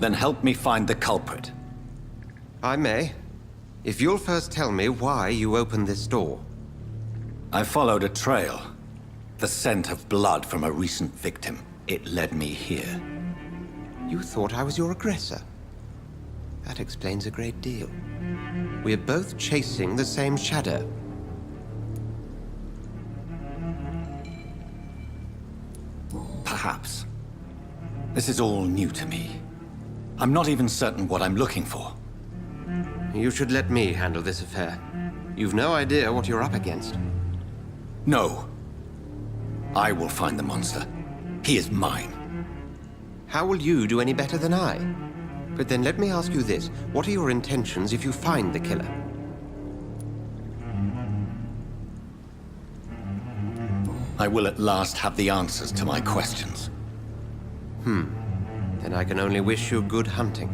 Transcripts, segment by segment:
Then help me find the culprit. I may. If you'll first tell me why you opened this door. I followed a trail. The scent of blood from a recent victim. It led me here. You thought I was your aggressor. That explains a great deal. We're both chasing the same shadow. Perhaps. This is all new to me. I'm not even certain what I'm looking for. You should let me handle this affair. You've no idea what you're up against. No. I will find the monster. He is mine. How will you do any better than I? But then let me ask you this. What are your intentions if you find the killer? I will at last have the answers to my questions. Then I can only wish you good hunting.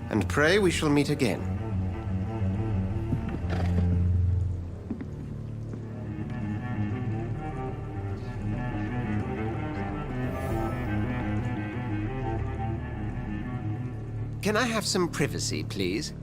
And pray we shall meet again. Can I have some privacy, please?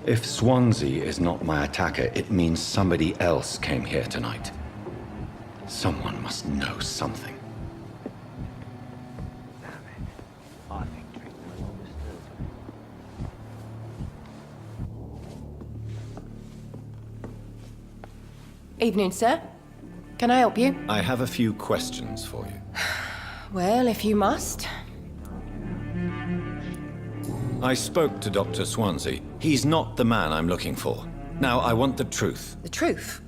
If Swansea is not my attacker, it means somebody else came here tonight. Someone must know something. Evening, sir. Can I help you? I have a few questions for you. Well, if you must. I spoke to Dr. Swansea. He's not the man I'm looking for. Now, I want the truth. The truth?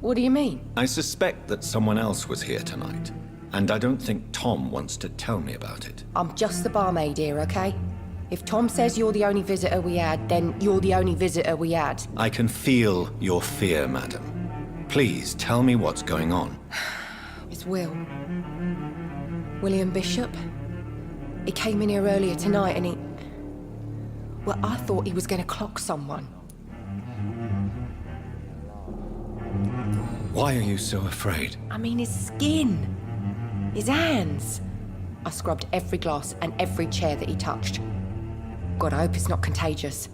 What do you mean? I suspect that someone else was here tonight, and I don't think Tom wants to tell me about it. I'm just the barmaid here, okay? If Tom says you're the only visitor we had, then you're the only visitor we had. I can feel your fear, madam. Please, tell me what's going on. It's Will. William Bishop. He came in here earlier tonight and he... Well, I thought he was going to clock someone. Why are you so afraid? I mean, his skin. His hands. I scrubbed every glass and every chair that he touched. God, I hope it's not contagious.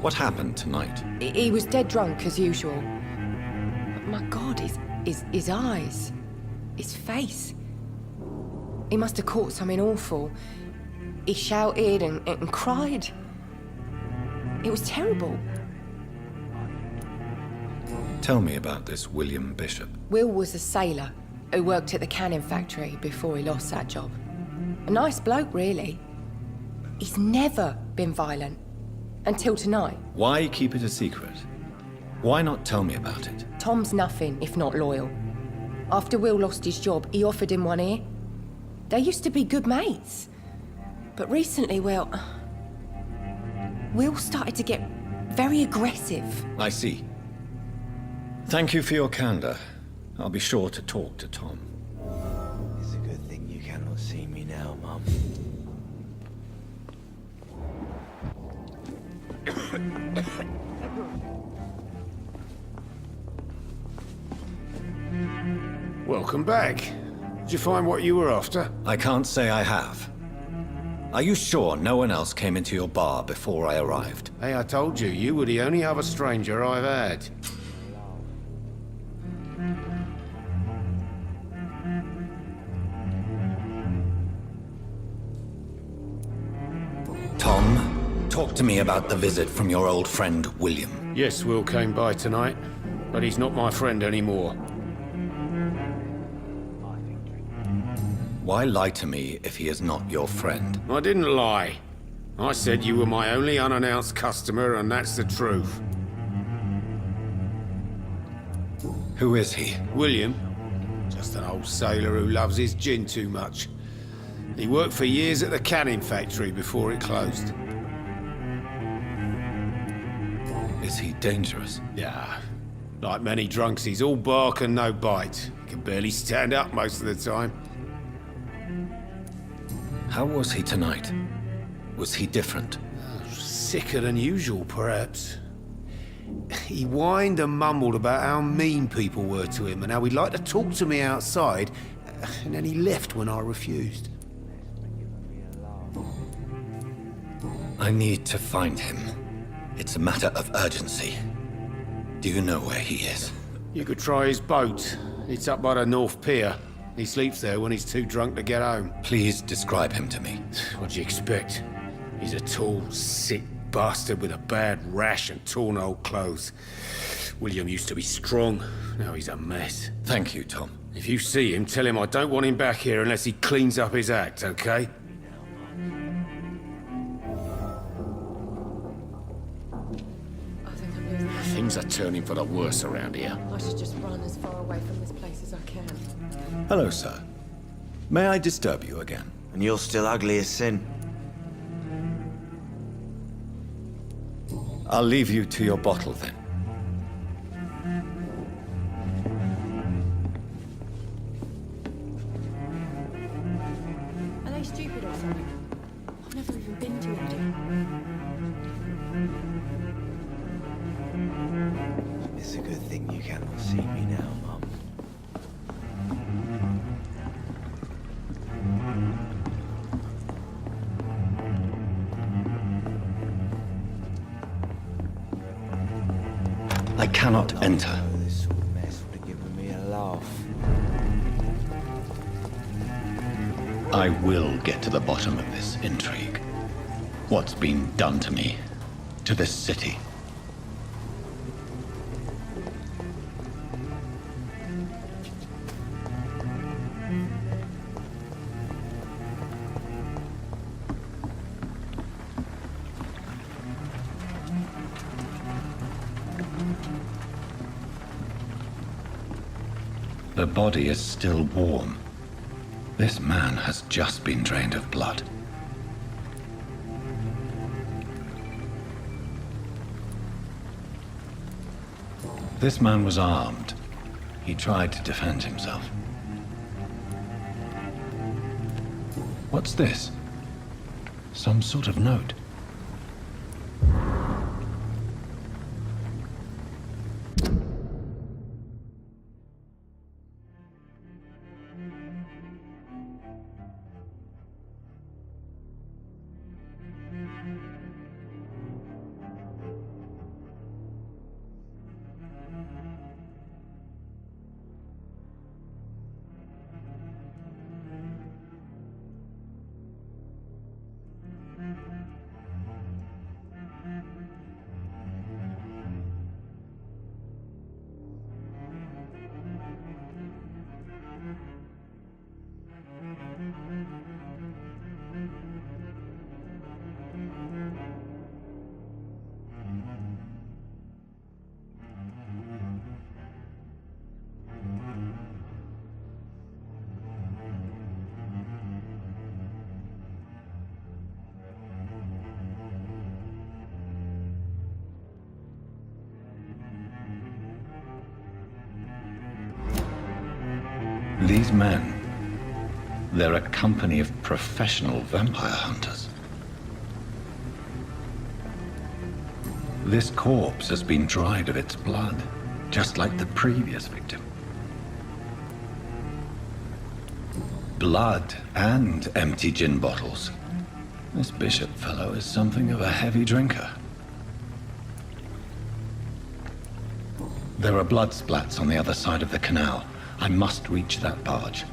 What happened tonight? He was dead drunk, as usual. But my God, his eyes. His face. He must have caught something awful. He shouted and cried. It was terrible. Tell me about this William Bishop. Will was a sailor who worked at the canning factory before he lost that job. A nice bloke, really. He's never been violent. Until tonight. Why keep it a secret? Why not tell me about it? Tom's nothing if not loyal. After Will lost his job, he offered him one ear. They used to be good mates. But recently, well... Will started to get very aggressive. I see. Thank you for your candor. I'll be sure to talk to Tom. It's a good thing you cannot see me now, Mum. Welcome back. Did you find what you were after? I can't say I have. Are you sure no one else came into your bar before I arrived? Hey, I told you, you were the only other stranger I've had. Tom, talk to me about the visit from your old friend, William. Yes, Will came by tonight, but he's not my friend anymore. Why lie to me if he is not your friend? I didn't lie. I said you were my only unannounced customer, and that's the truth. Who is he? William, just an old sailor who loves his gin too much. He worked for years at the canning factory before it closed. Is he dangerous? Yeah. Like many drunks, he's all bark and no bite. He can barely stand up most of the time. How was he tonight? Was he different? Sicker than usual, perhaps. He whined and mumbled about how mean people were to him and how he'd like to talk to me outside, and then he left when I refused. I need to find him. It's a matter of urgency. Do you know where he is? You could try his boat. It's up by the North Pier. He sleeps there when he's too drunk to get home. Please describe him to me. What do you expect? He's a tall, sick bastard with a bad rash and torn old clothes. William used to be strong. Now he's a mess. Thank you, Tom. If you see him, tell him I don't want him back here unless he cleans up his act, okay? I think I'm losing my... Things are turning for the worse around here. I should just run as far away from this place as I can. Hello, sir. May I disturb you again? And you're still ugly as sin. I'll leave you to your bottle then. Are they stupid or something? I've never even been to India. It's a good thing you cannot see me now, Mum. I cannot enter. Oh, this sort of mess would have given me a laugh. I will get to the bottom of this intrigue. What's been done to me, to this city. The body is still warm. This man has just been drained of blood. This man was armed. He tried to defend himself. What's this? Some sort of note. These men, they're a company of professional vampire hunters. This corpse has been dried of its blood, just like the previous victim. Blood and empty gin bottles. This Bishop fellow is something of a heavy drinker. There are blood splats on the other side of the canal. I must reach that barge.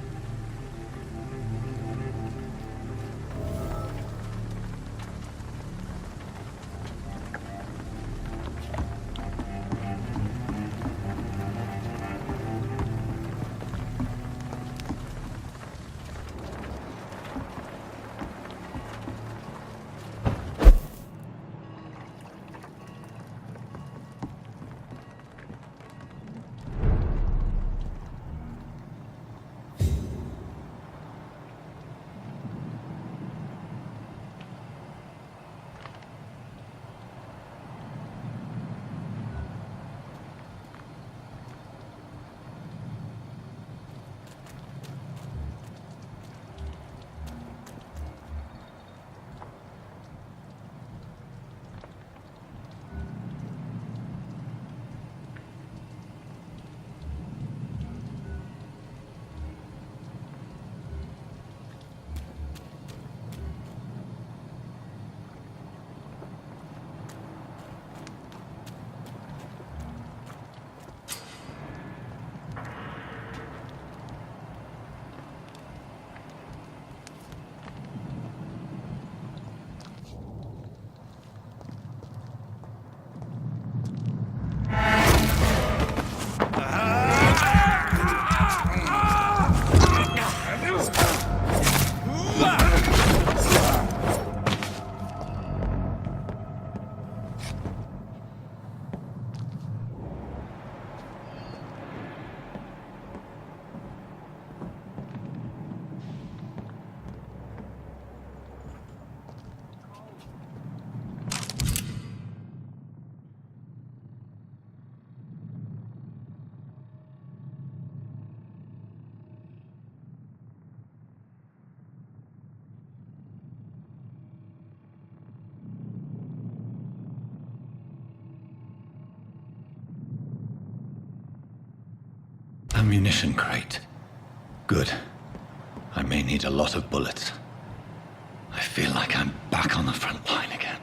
Ammunition crate. Good. I may need a lot of bullets. I feel like I'm back on the front line again.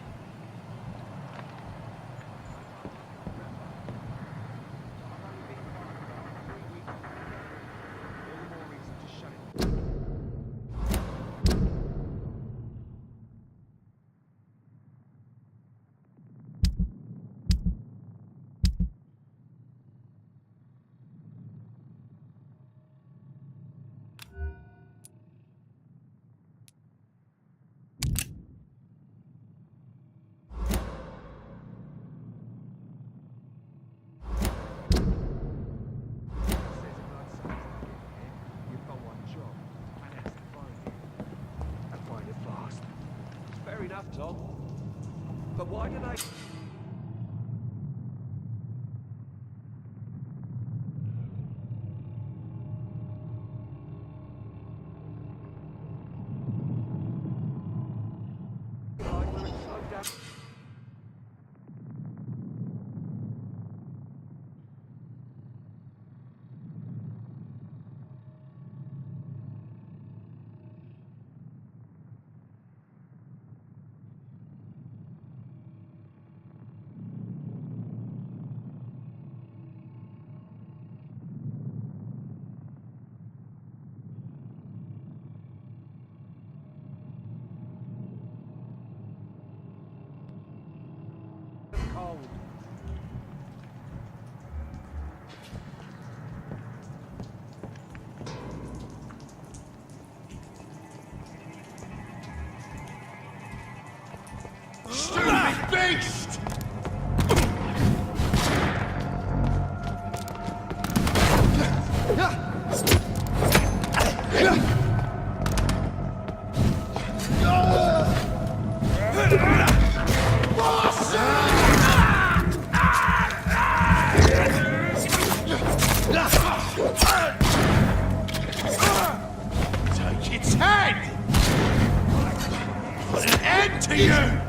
Tom. But why did I... cold. Stupid beast! Take its head! Put an end to you!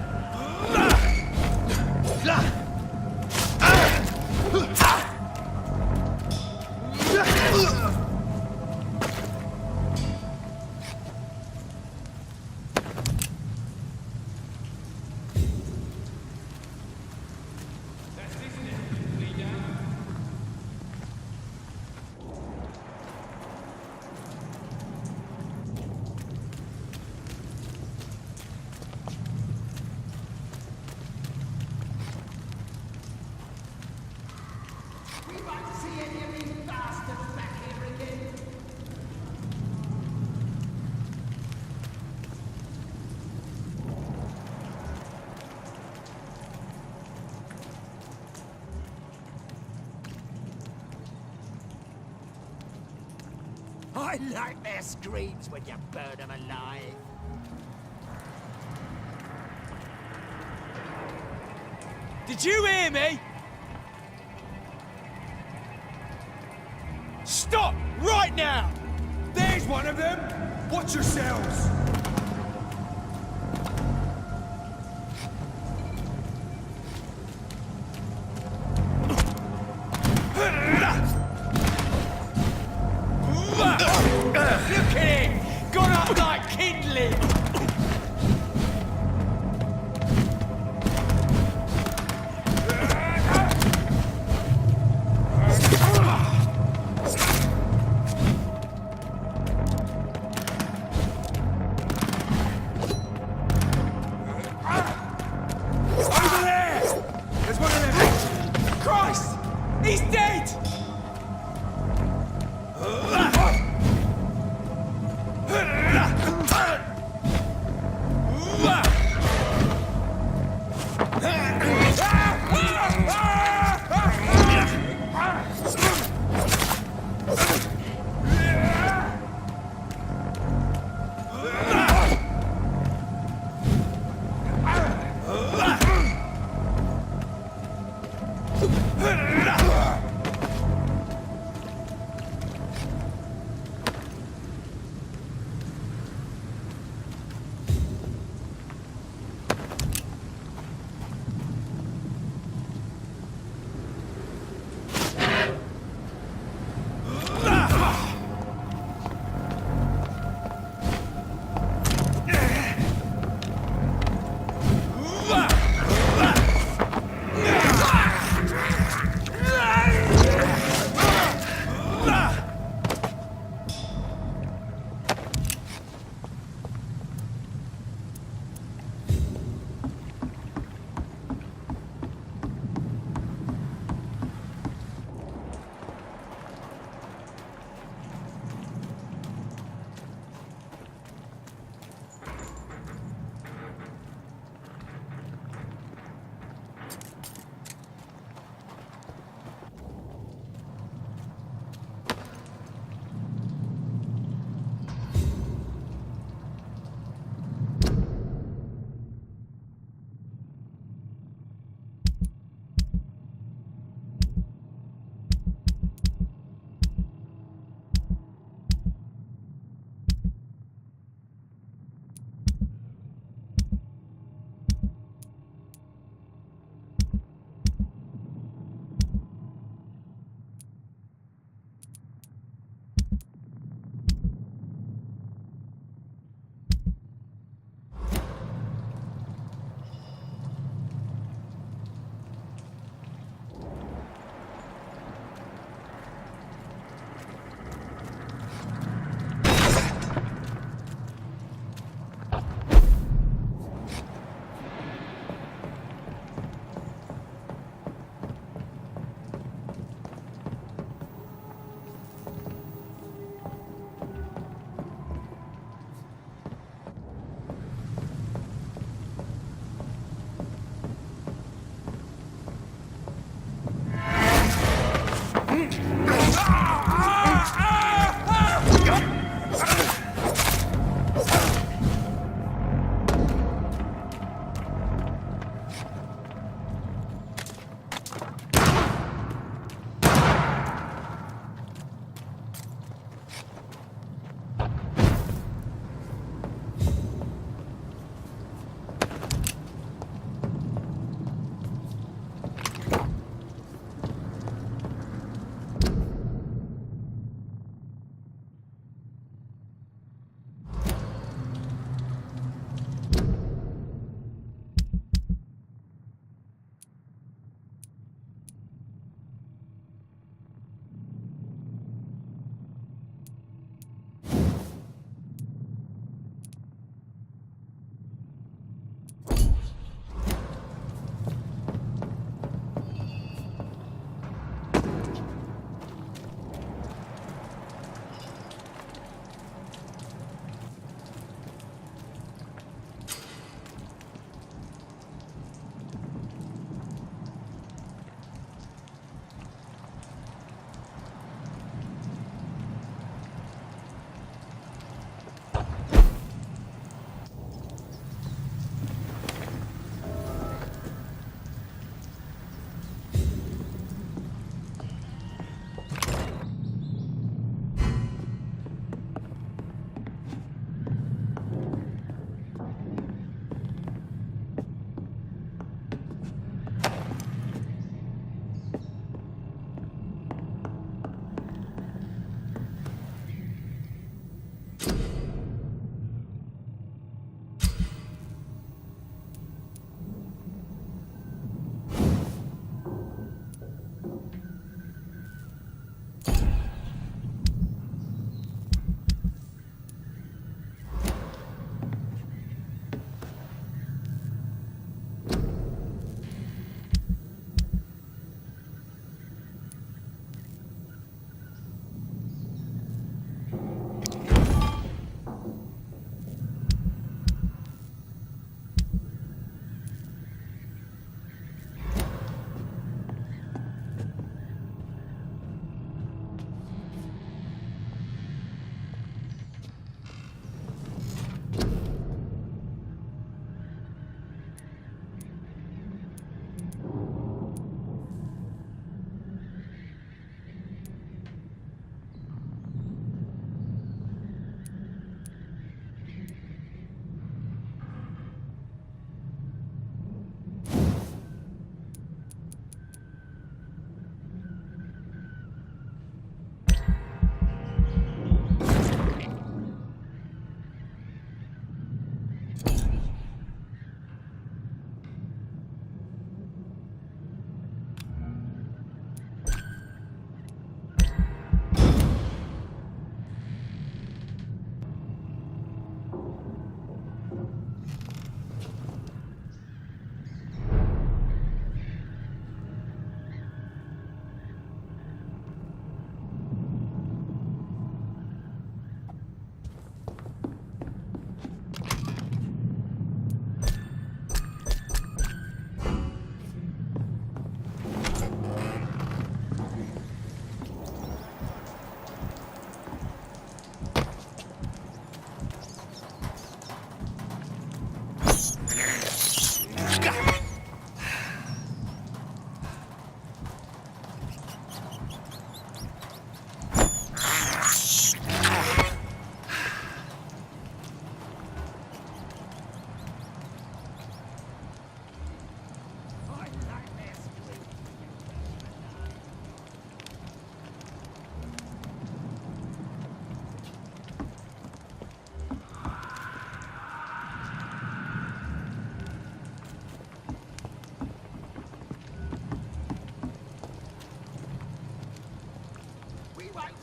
I like their screams when you burn them alive. Did you hear me? Stop right now! There's one of them! Watch yourselves! Look at it! Gone up like kindling! Over there! There's one of them! Christ! He's dead!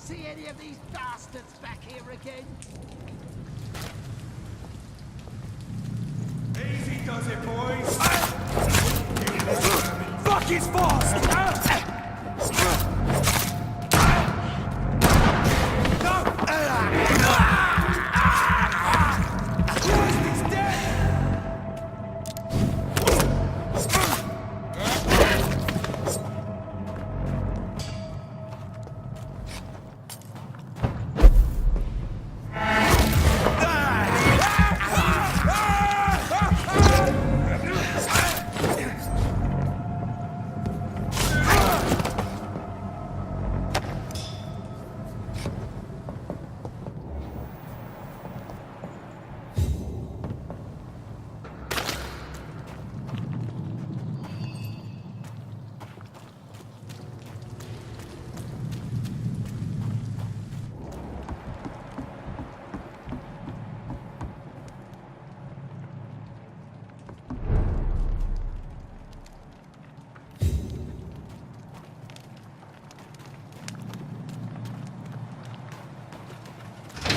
see any of these bastards back here again? Easy does it, boys. Fuck his fast!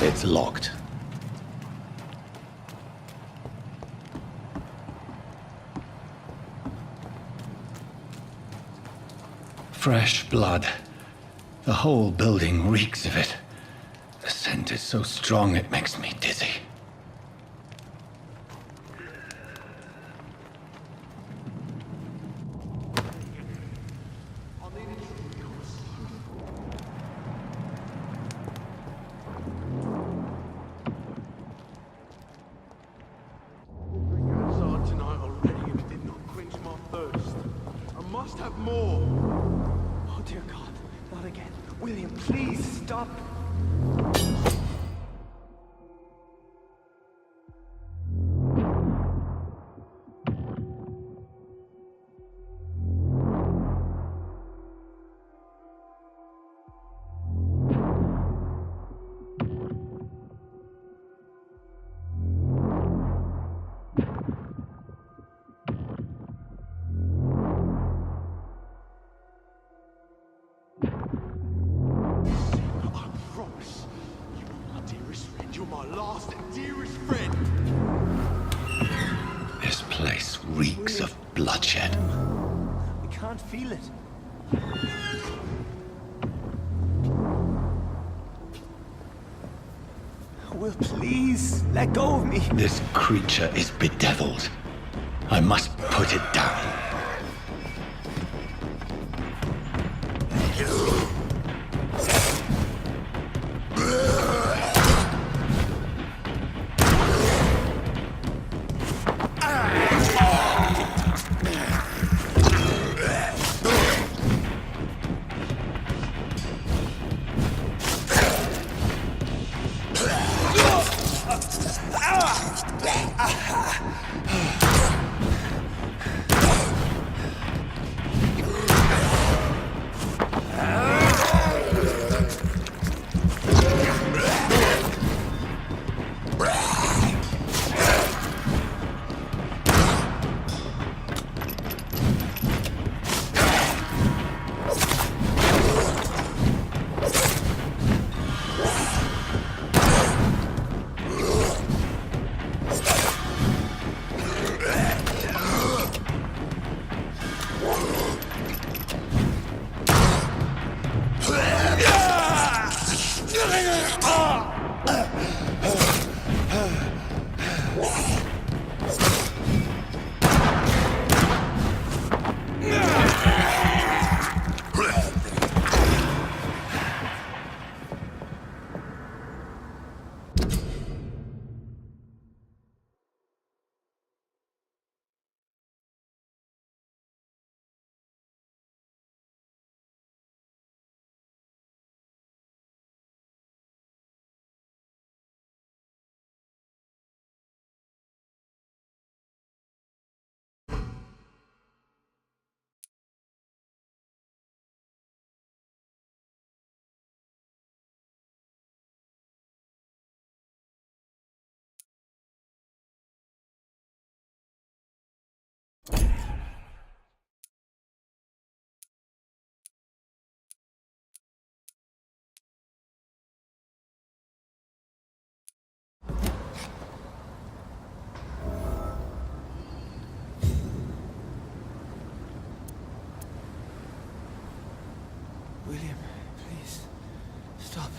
It's locked. Fresh blood. The whole building reeks of it. The scent is so strong it makes me dizzy. This place reeks of bloodshed. We can't feel it. Will, please, let go of me. This creature is bedeviled. I must put it down. William, please, stop.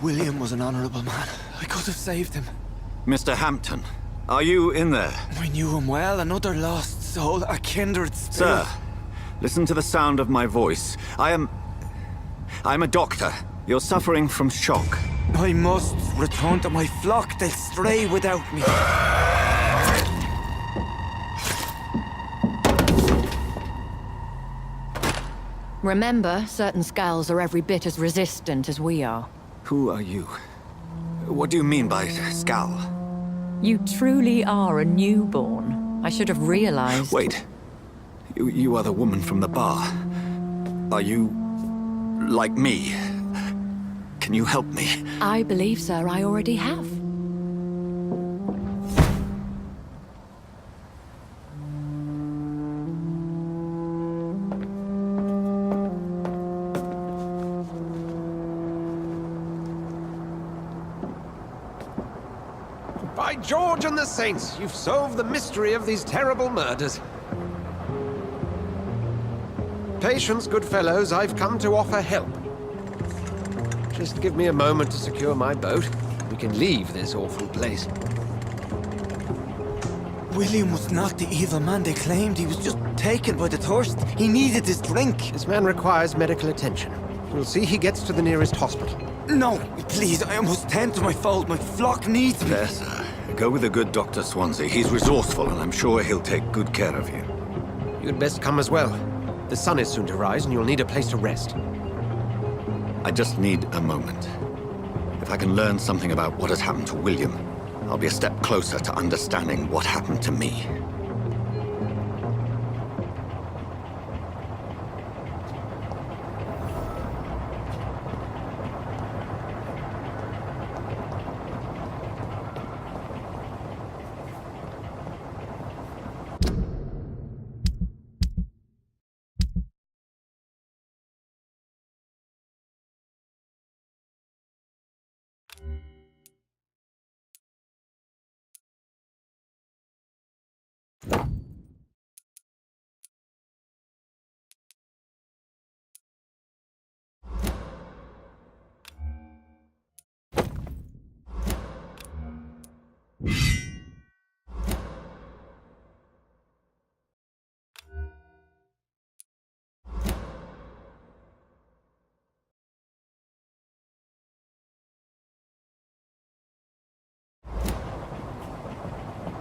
William was an honorable man. I could have saved him. Mr. Hampton, are you in there? I knew him well, another lost soul, a kindred spirit. Sir, listen to the sound of my voice. I'm a doctor. You're suffering from shock. I must return to my flock. They'll stray without me. Remember, certain skulls are every bit as resistant as we are. Who are you? What do you mean by Skal? You truly are a newborn. I should have realized. Wait. You are the woman from the bar. Are you... like me? Can you help me? I believe, sir, I already have. By George and the Saints, you've solved the mystery of these terrible murders. Patience, good fellows, I've come to offer help. Just give me a moment to secure my boat. We can leave this awful place. William was not the evil man they claimed. He was just taken by the thirst. He needed his drink. This man requires medical attention. We'll see he gets to the nearest hospital. No, please, I must tend to my fold. My flock needs me. There, sir. Go with the good Dr. Swansea. He's resourceful, and I'm sure he'll take good care of you. You'd best come as well. The sun is soon to rise, and you'll need a place to rest. I just need a moment. If I can learn something about what has happened to William, I'll be a step closer to understanding what happened to me.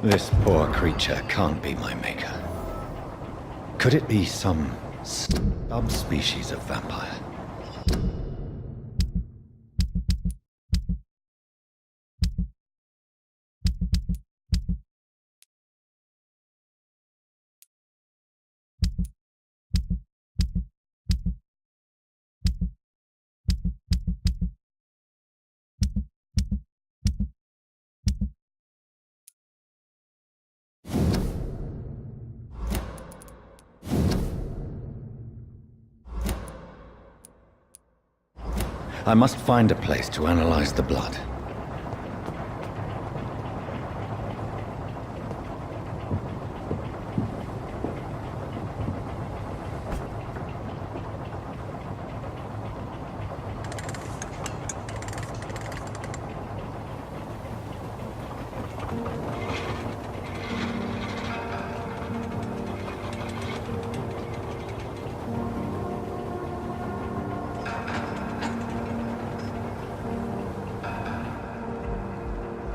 This poor creature can't be my maker. Could it be some subspecies of vampire? I must find a place to analyze the blood.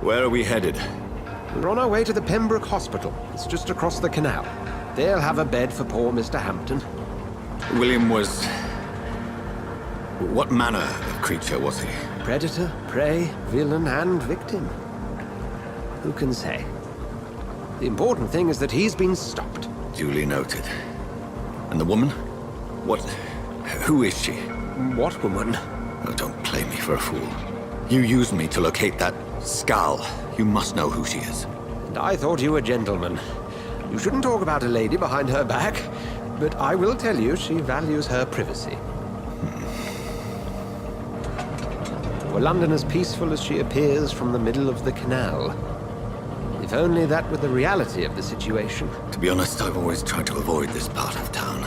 Where are we headed? We're on our way to the Pembroke Hospital. It's just across the canal. They'll have a bed for poor Mr. Hampton. William was... what manner of creature was he? Predator, prey, villain, and victim. Who can say? The important thing is that he's been stopped. Duly noted. And the woman? What... who is she? What woman? Oh, don't play me for a fool. You used me to locate that Skal. You must know who she is. And I thought you a gentleman. You shouldn't talk about a lady behind her back, but I will tell you she values her privacy. Were London as peaceful as she appears from the middle of the canal? If only that were the reality of the situation. To be honest, I've always tried to avoid this part of town.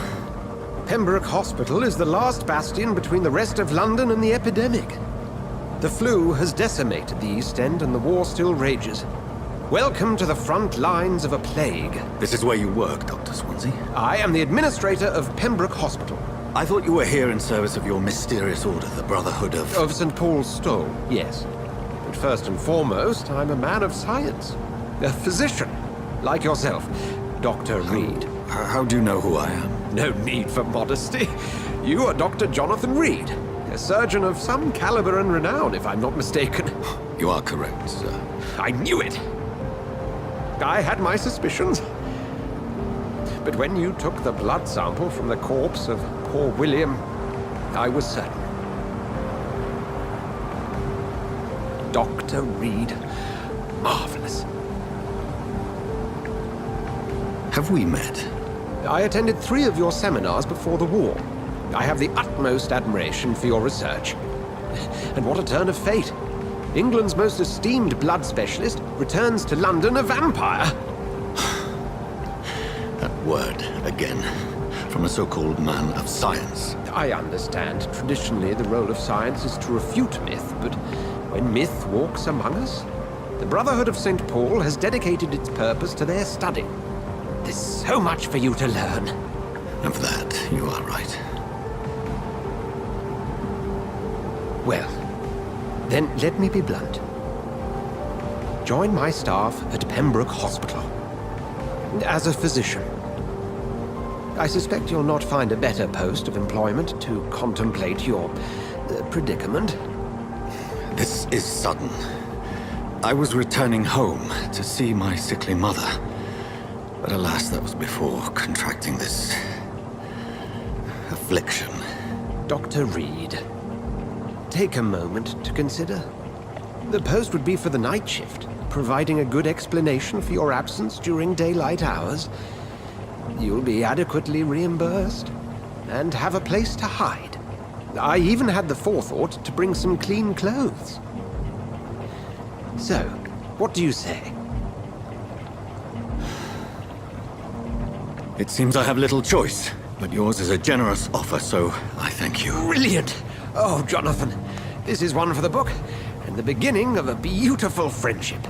Pembroke Hospital is the last bastion between the rest of London and the epidemic. The flu has decimated the East End and the war still rages. Welcome to the front lines of a plague. This is where you work, Dr. Swansea? I am the administrator of Pembroke Hospital. I thought you were here in service of your mysterious order, the Brotherhood of... Of St. Paul's Stole, yes. But first and foremost, I'm a man of science. A physician, like yourself, Dr. Reed. How do you know who I am? No need for modesty. You are Dr. Jonathan Reed, a surgeon of some caliber and renown, if I'm not mistaken. You are correct, sir. I knew it! I had my suspicions. But when you took the blood sample from the corpse of poor William, I was certain. Dr. Reed. Marvelous. Have we met? I attended 3 of your seminars before the war. I have the utmost admiration for your research. And what a turn of fate. England's most esteemed blood specialist returns to London a vampire. That word, again. From a so-called man of science. I understand. Traditionally, the role of science is to refute myth, but when myth walks among us, the Brotherhood of St. Paul has dedicated its purpose to their study. There's so much for you to learn. Of that, you are right. Well, then let me be blunt. Join my staff at Pembroke Hospital. As a physician. I suspect you'll not find a better post of employment to contemplate your predicament. This is sudden. I was returning home to see my sickly mother. But alas, that was before contracting this... affliction. Dr. Reed, take a moment to consider. The post would be for the night shift, providing a good explanation for your absence during daylight hours. You'll be adequately reimbursed, and have a place to hide. I even had the forethought to bring some clean clothes. So, what do you say? It seems I have little choice, but yours is a generous offer, so I thank you. Brilliant! Oh, Jonathan, this is one for the book, and the beginning of a beautiful friendship.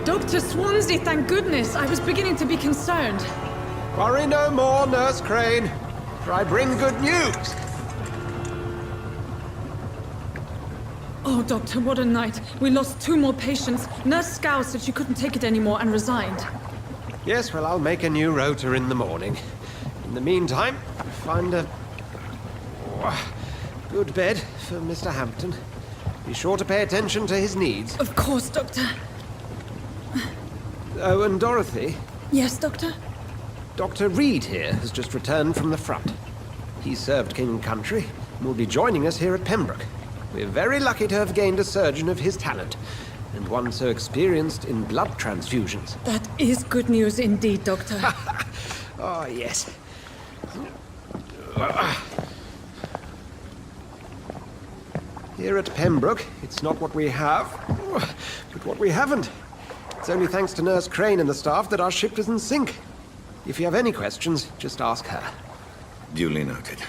Dr. Swansea, thank goodness. I was beginning to be concerned. Worry no more, Nurse Crane, for I bring good news. Oh, Doctor, what a night. We lost 2 more patients. Nurse Scow said she couldn't take it anymore and resigned. Yes, well, I'll make a new rota in the morning. In the meantime, find a good bed for Mr. Hampton. Be sure to pay attention to his needs. Of course, Doctor. Oh, and Dorothy, Yes, Doctor? Dr. Reed here has just returned from the front. He served King and Country and will be joining us here at Pembroke. We're very lucky to have gained a surgeon of his talent, and one so experienced in blood transfusions. That is good news indeed, Doctor. Oh, yes. Here at Pembroke, it's not what we have, but what we haven't. It's only thanks to Nurse Crane and the staff that our ship doesn't sink. If you have any questions, just ask her. Duly noted.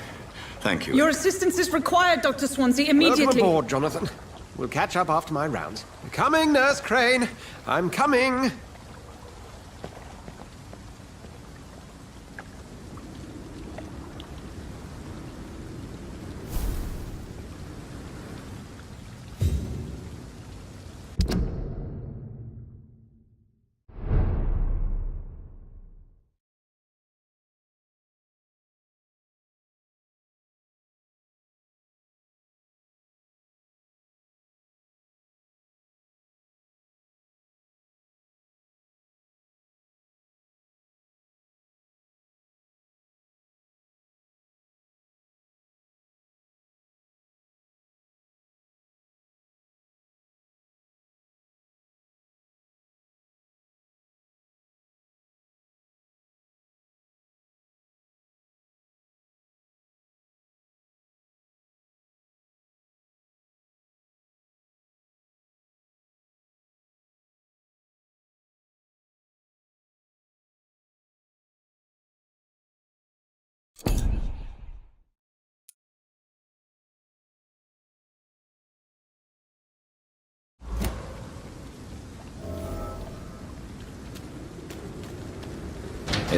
Thank you. Your assistance is required, Dr. Swansea, immediately. Welcome aboard, Jonathan. We'll catch up after my rounds. Coming, Nurse Crane. I'm coming.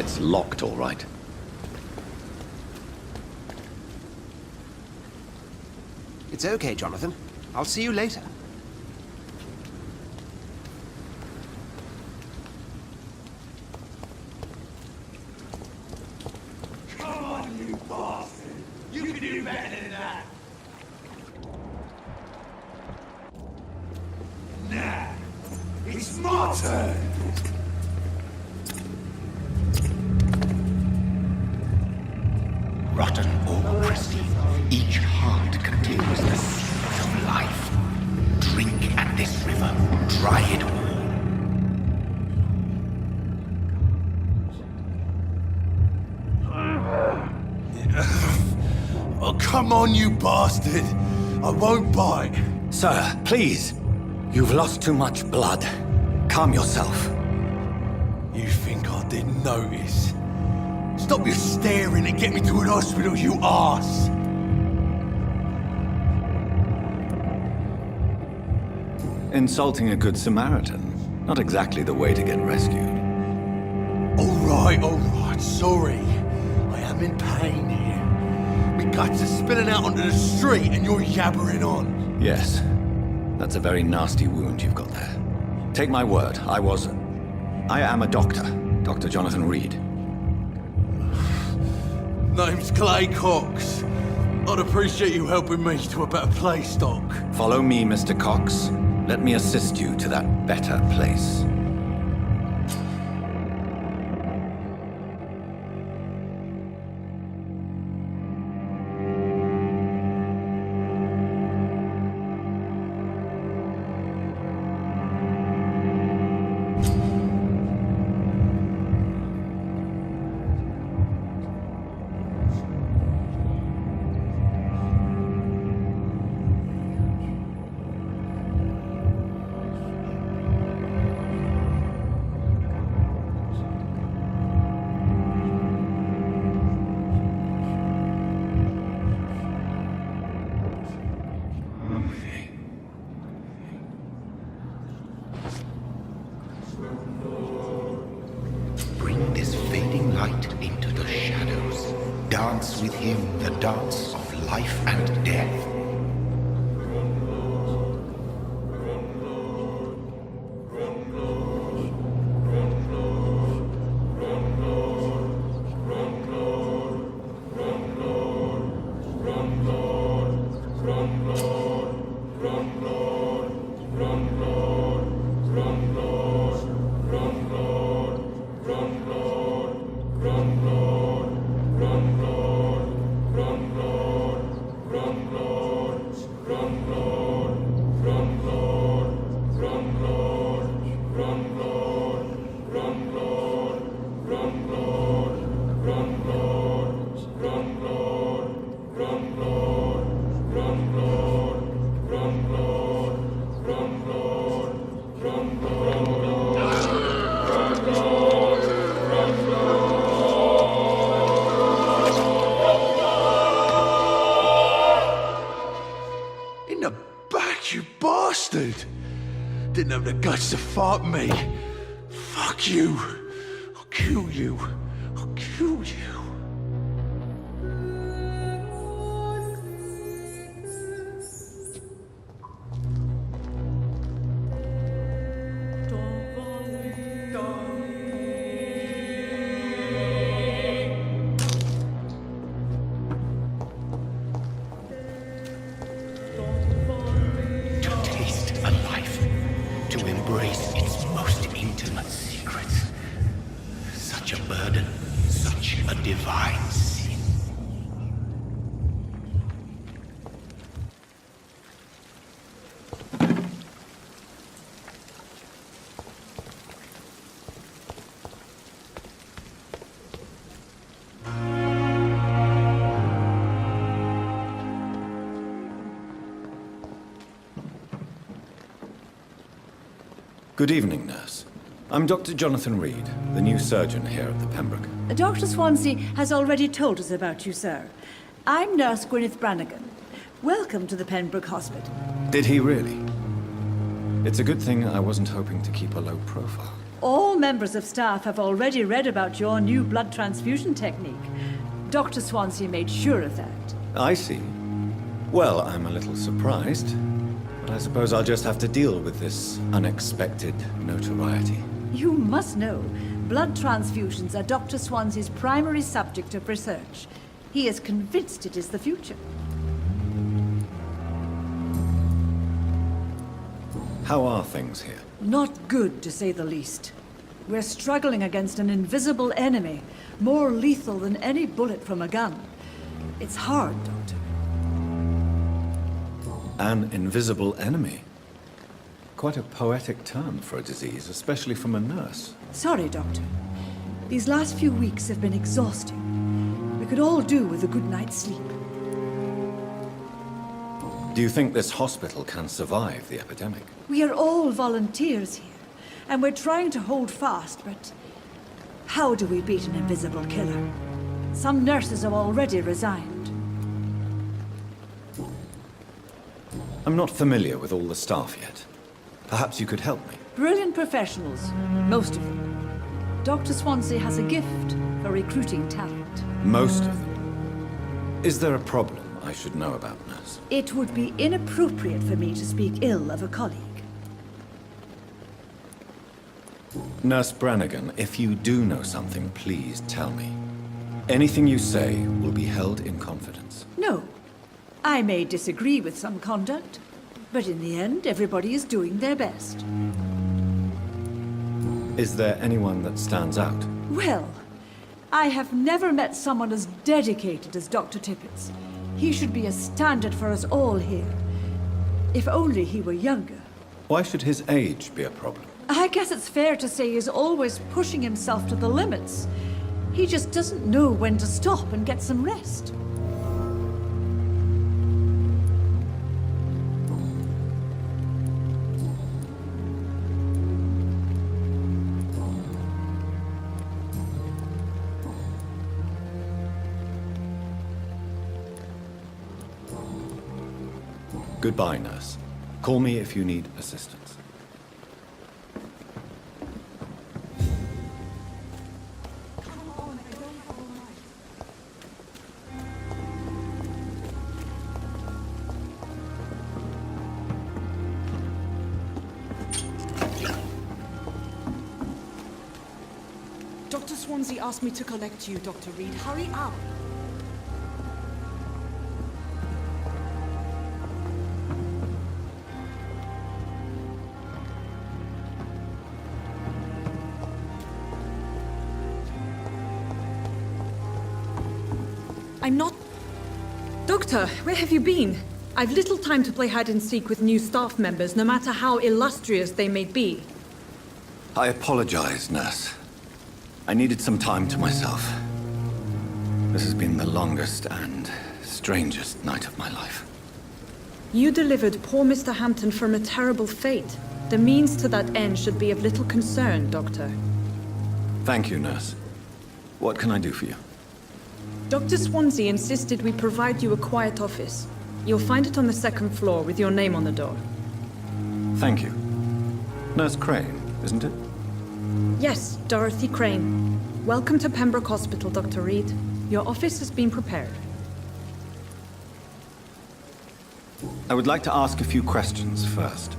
It's locked, all right. It's okay, Jonathan. I'll see you later. Come on, you bastard! You can do better than that! Nah, it's my turn! Rotten or pristine, each heart contains the secret of life. Drink at this river, dry it all. Oh, come on, you bastard! I won't bite. Sir, please. You've lost too much blood. Calm yourself. You think I didn't notice? Stop your staring and get me to an hospital, you arse! Insulting a good Samaritan. Not exactly the way to get rescued. All right, sorry. I am in pain here. My guts are spilling out onto the street and you're yabbering on. Yes. That's a very nasty wound you've got there. Take my word, I am a doctor. Dr. Jonathan Reed. Name's Clay Cox. I'd appreciate you helping me to a better place, Doc. Follow me, Mr. Cox. Let me assist you to that better place. Bring this fading light into the shadows. Dance with him the dance of life and death. In the back, you bastard! Didn't have the guts to fight me. Fuck you. I'll kill you. I'll kill you. To taste a life, to embrace its most intimate secrets. Such a burden, such a divine sin. Good evening, nurse. I'm Dr. Jonathan Reed, the new surgeon here at the Pembroke. Dr. Swansea has already told us about you, sir. I'm Nurse Gwyneth Brannigan. Welcome to the Pembroke Hospital. Did he really? It's a good thing I wasn't hoping to keep a low profile. All members of staff have already read about your new blood transfusion technique. Dr. Swansea made sure of that. I see. Well, I'm a little surprised, but I suppose I'll just have to deal with this unexpected notoriety. You must know, blood transfusions are Dr. Swansea's primary subject of research. He is convinced it is the future. How are things here? Not good, to say the least. We're struggling against an invisible enemy, more lethal than any bullet from a gun. It's hard, Doctor. An invisible enemy? Quite a poetic term for a disease, especially from a nurse. Sorry, Doctor. These last few weeks have been exhausting. We could all do with a good night's sleep. Do you think this hospital can survive the epidemic? We are all volunteers here, and we're trying to hold fast, but how do we beat an invisible killer? Some nurses have already resigned. I'm not familiar with all the staff yet. Perhaps you could help me. Brilliant professionals, most of them. Dr. Swansea has a gift for recruiting talent. Most of them. Is there a problem I should know about, nurse? It would be inappropriate for me to speak ill of a colleague. Nurse Brannigan, if you do know something, please tell me. Anything you say will be held in confidence. No. I may disagree with some conduct, but in the end, everybody is doing their best. Is there anyone that stands out? Well, I have never met someone as dedicated as Dr. Tippett's. He should be a standard for us all here. If only he were younger. Why should his age be a problem? I guess it's fair to say he's always pushing himself to the limits. He just doesn't know when to stop and get some rest. Goodbye, nurse. Call me if you need assistance. Dr. Swansea asked me to collect you, Dr. Reed. Hurry up. I'm not... Doctor, where have you been? I've little time to play hide and seek with new staff members, no matter how illustrious they may be. I apologize, nurse. I needed some time to myself. This has been the longest and strangest night of my life. You delivered poor Mr. Hampton from a terrible fate. The means to that end should be of little concern, Doctor. Thank you, nurse. What can I do for you? Dr. Swansea insisted we provide you a quiet office. You'll find it on the second floor with your name on the door. Thank you. Nurse Crane, isn't it? Yes, Dorothy Crane. Welcome to Pembroke Hospital, Dr. Reed. Your office has been prepared. I would like to ask a few questions first.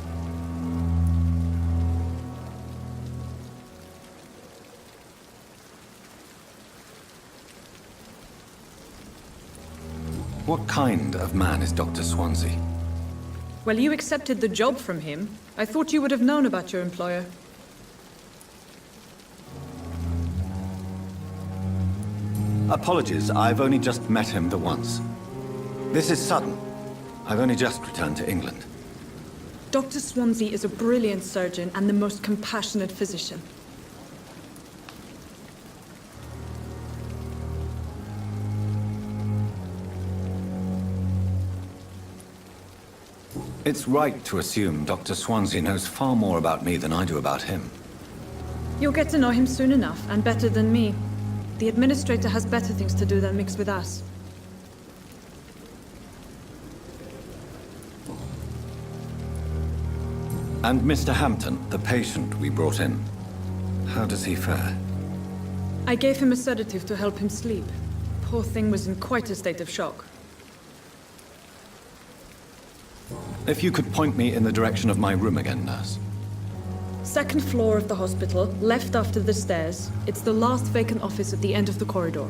What kind of man is Dr. Swansea? Well, you accepted the job from him. I thought you would have known about your employer. Apologies, I've only just met him the once. This is sudden. I've only just returned to England. Dr. Swansea is a brilliant surgeon and the most compassionate physician. It's right to assume Dr. Swansea knows far more about me than I do about him. You'll get to know him soon enough, and better than me. The administrator has better things to do than mix with us. And Mr. Hampton, the patient we brought in. How does he fare? I gave him a sedative to help him sleep. Poor thing was in quite a state of shock. If you could point me in the direction of my room again, nurse. Second floor of the hospital, left after the stairs. It's the last vacant office at the end of the corridor.